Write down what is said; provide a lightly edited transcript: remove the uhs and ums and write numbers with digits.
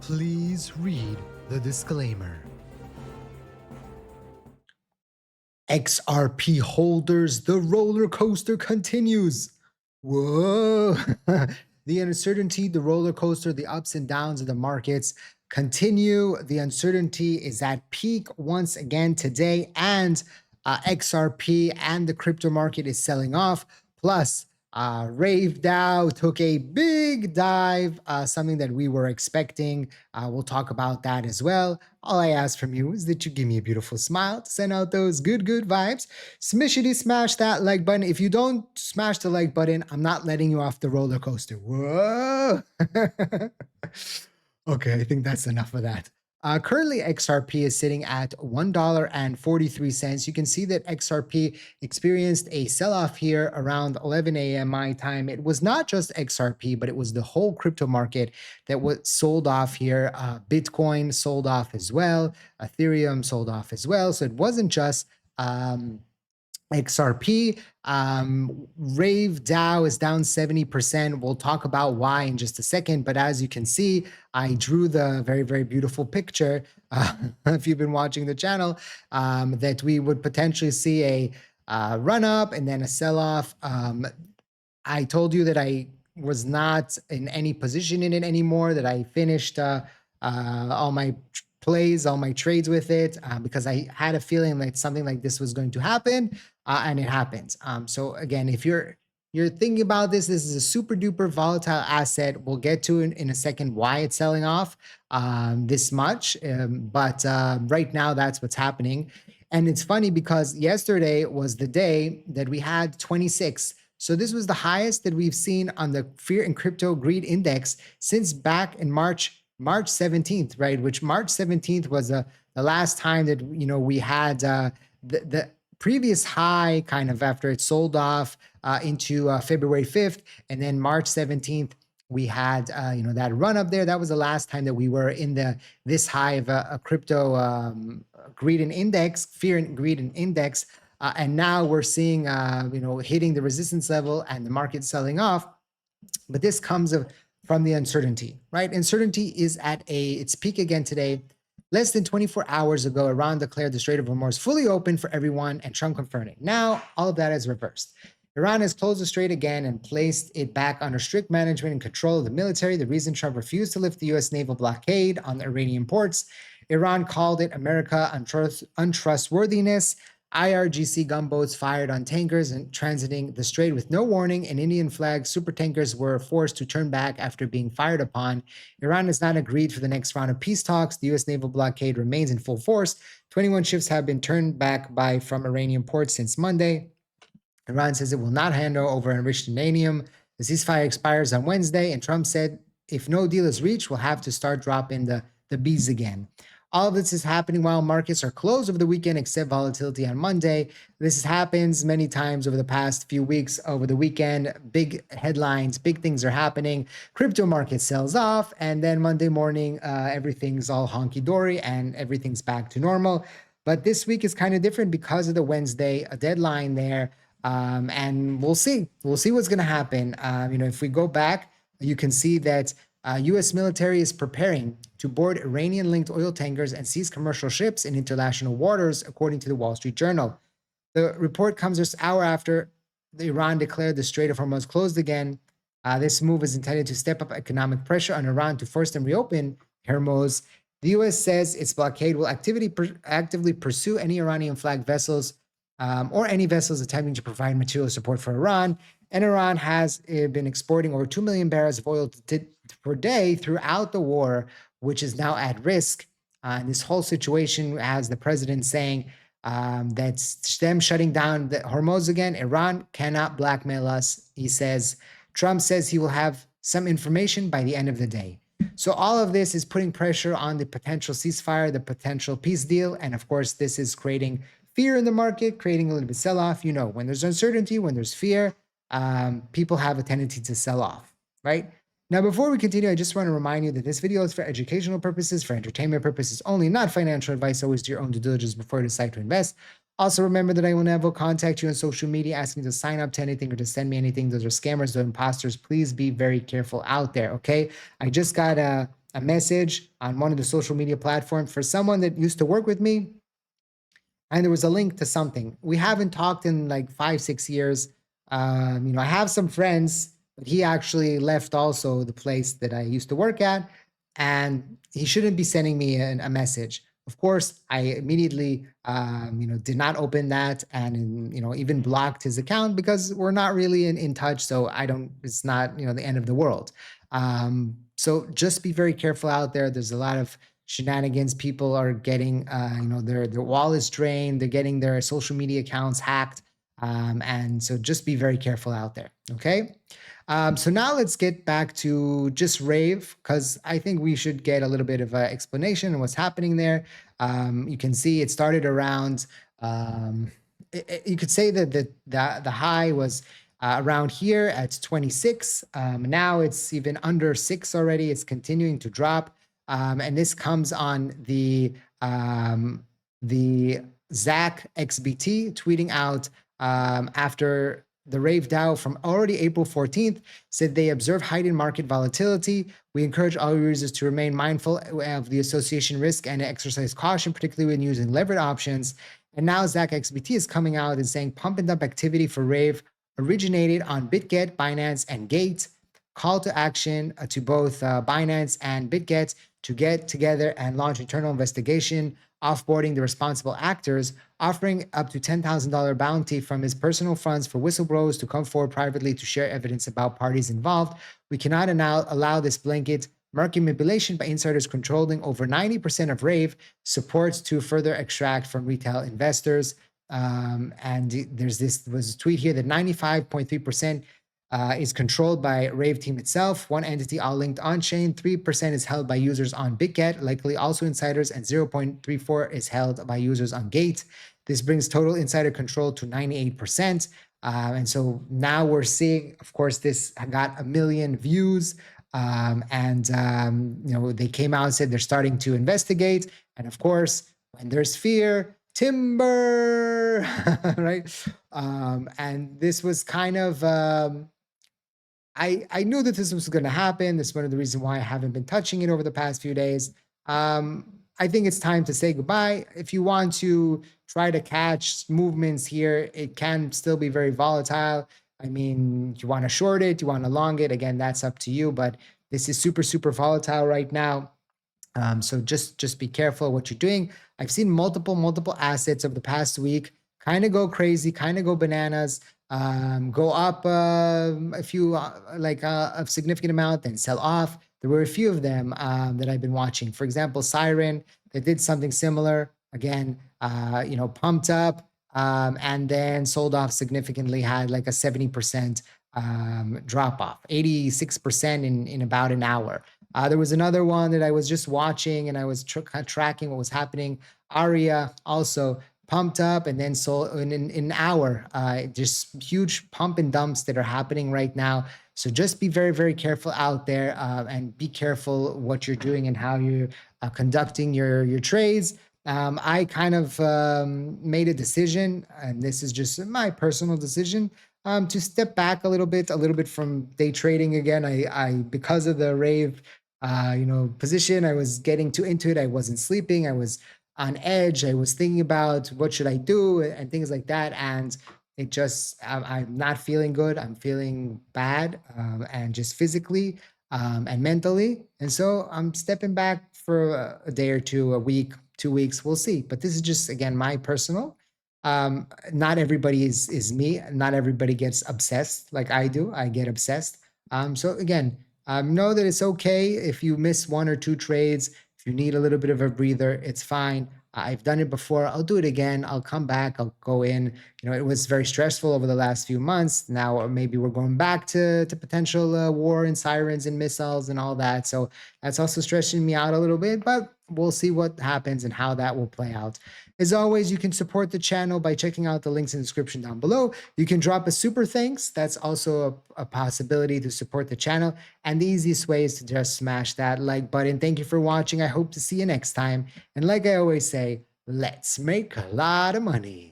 Please read the disclaimer. XRP holders, the roller coaster continues. Whoa. The uncertainty, the roller coaster, the ups and downs of the markets continue. The uncertainty is at peak once again today, and XRP and the crypto market is selling off. Plus, Rave DAO took a big dive, something that we were expecting. We'll talk about that as well. All I ask from you is that you give me a beautiful smile to send out those good vibes. Smishity smash that like button. If you don't smash the like button, I'm not letting you off the roller coaster. Whoa. Okay, I think that's enough of that. Currently, XRP is sitting at $1.43. You can see that XRP experienced a sell-off here around 11 a.m. my time. It was not just XRP, but it was the whole crypto market that was sold off here. Bitcoin sold off as well. Ethereum sold off as well. So it wasn't just XRP. Rave DAO is down 70%. We'll talk about why in just a second. But as you can see, I drew the very beautiful picture, if you've been watching the channel, that we would potentially see a run up and then a sell off. I told you that I was not in any position in it anymore, that I finished all my plays, all my trades with it, because I had a feeling like something like this was going to happen, and it happened. So again, if you're thinking about this is a super duper volatile asset. We'll get to in a second why it's selling off this much, but right now that's what's happening. And it's funny because yesterday was the day that we had 26. So this was the highest that we've seen on the Fear and Crypto Greed Index since back in March 17th, right? Which March 17th was the last time that we had the previous high kind of after it sold off into February 5th, and then March 17th we had that run up there. That was the last time that we were in this high of a crypto greed and index, fear and greed and index, and now we're seeing hitting the resistance level and the market selling off. But this comes from the uncertainty, right? Uncertainty is at its peak again today. Less than 24 hours ago, Iran declared the Strait of Hormuz fully open for everyone, and Trump confirmed it. Now, all of that is reversed. Iran has closed the strait again and placed it back under strict management and control of the military. The reason Trump refused to lift the U.S. naval blockade on the Iranian ports, Iran called it America untrustworthiness. IRGC gunboats fired on tankers and transiting the strait with no warning, and Indian flag supertankers were forced to turn back after being fired upon. Iran has not agreed for the next round of peace talks. The U.S. naval blockade remains in full force. 21 ships have been turned back from Iranian ports since Monday. Iran says it will not hand over enriched uranium. The ceasefire expires on Wednesday, and Trump said if no deal is reached, we'll have to start dropping the bees again. All of this is happening while markets are closed over the weekend, except volatility on Monday. This happens many times over the past few weeks. Over the weekend, big headlines, big things are happening. Crypto market sells off, and then Monday morning, everything's all honky-dory and everything's back to normal. But this week is kind of different because of the Wednesday, a deadline there, and we'll see. We'll see what's going to happen. If we go back, you can see that U.S. military is preparing to board Iranian-linked oil tankers and seize commercial ships in international waters, according to the Wall Street Journal. The report comes just an hour after Iran declared the Strait of Hormuz closed again. This move is intended to step up economic pressure on Iran to force them reopen Hormuz. The U.S. says its blockade will actively pursue any Iranian-flagged vessels or any vessels attempting to provide material support for Iran. And Iran has been exporting over 2 million barrels of oil per day throughout the war, which is now at risk. And this whole situation has the president saying that's them shutting down the Hormuz again. Iran cannot blackmail us, he says. Trump says he will have some information by the end of the day. So all of this is putting pressure on the potential ceasefire, the potential peace deal. And of course, this is creating fear in the market, creating a little bit sell-off. When there's uncertainty, when there's fear, people have a tendency to sell off, right? Now, before we continue, I just want to remind you that this video is for educational purposes, for entertainment purposes only, not financial advice. Always do your own due diligence before you decide to invest. Also, remember that I will never contact you on social media asking to sign up to anything or to send me anything. Those are scammers, those are imposters. Please be very careful out there, okay? I just got a message on one of the social media platforms for someone that used to work with me, and there was a link to something. We haven't talked in like 5, 6 years. I have some friends, but he actually left also the place that I used to work at, and he shouldn't be sending me a message. Of course, I immediately, did not open that, and even blocked his account because we're not really in touch. So I don't. It's not the end of the world. So just be very careful out there. There's a lot of shenanigans. People are getting, their wallets drained. They're getting their social media accounts hacked, and so just be very careful out there. Okay. So now let's get back to just Rave, because I think we should get a little bit of an explanation of what's happening there. You can see it started around. You could say that the high was around here at 26. Now it's even under 6 already. It's continuing to drop. And this comes on the Zach XBT tweeting out after the Rave DAO from already April 14th said they observe heightened market volatility. We encourage all users to remain mindful of the association risk and exercise caution, particularly when using levered options. And now Zach XBT is coming out and saying pump and dump activity for Rave originated on BitGet, Binance, and Gate. Call to action to both Binance and BitGet to get together and launch internal investigation, offboarding the responsible actors, offering up to $10,000 bounty from his personal funds for whistleblowers to come forward privately to share evidence about parties involved. We cannot allow this blanket market manipulation by insiders controlling over 90% of Rave supports to further extract from retail investors. And was a tweet here that 95.3% is controlled by Rave team itself. One entity all linked on-chain. 3% is held by users on BitGet, likely also insiders, and 0.34 is held by users on Gate. This brings total insider control to 98%. And so now we're seeing, of course, this got 1 million views. They came out and said they're starting to investigate. And of course, when there's fear, timber, right? And this was kind of, I knew that this was going to happen. That's one of the reasons why I haven't been touching it over the past few days. I think it's time to say goodbye. If you want to try to catch movements here, it can still be very volatile. I mean, you want to short it, you want to long it. Again, that's up to you, but this is super, super volatile right now. So just be careful what you're doing. I've seen multiple assets over the past week kind of go crazy, kind of go bananas, go up a few, a significant amount, then sell off. There were a few of them that I've been watching. For example, Siren, that did something similar. Again, pumped up and then sold off significantly, had like a 70% drop off, 86% in about an hour. There was another one that I was just watching and I was tracking what was happening. Aria also pumped up and then sold in an hour. Just huge pump and dumps that are happening right now. So just be very, very careful out there and be careful what you're doing and how you're conducting your trades. I kind of made a decision, and this is just my personal decision, to step back a little bit from day trading again. I because of the Rave position, I was getting too into it. I wasn't sleeping. I was on edge. I was thinking about what should I do and things like that. And it just, I'm not feeling good. I'm feeling bad, and just physically and mentally. And so I'm stepping back for a day or two, a week, 2 weeks. We'll see. But this is just, again, my personal. Not everybody is me. Not everybody gets obsessed like I do. I get obsessed. So again, know that it's okay if you miss 1 or 2 trades. If you need a little bit of a breather, it's fine. I've done it before. I'll do it again. I'll come back. I'll go in. It was very stressful over the last few months. Now maybe we're going back to potential war and sirens and missiles and all that. So that's also stressing me out a little bit, but we'll see what happens and how that will play out. As always, you can support the channel by checking out the links in the description down below. You can drop a super thanks. That's also a possibility to support the channel. And the easiest way is to just smash that like button. Thank you for watching. I hope to see you next time. And like I always say, let's make a lot of money.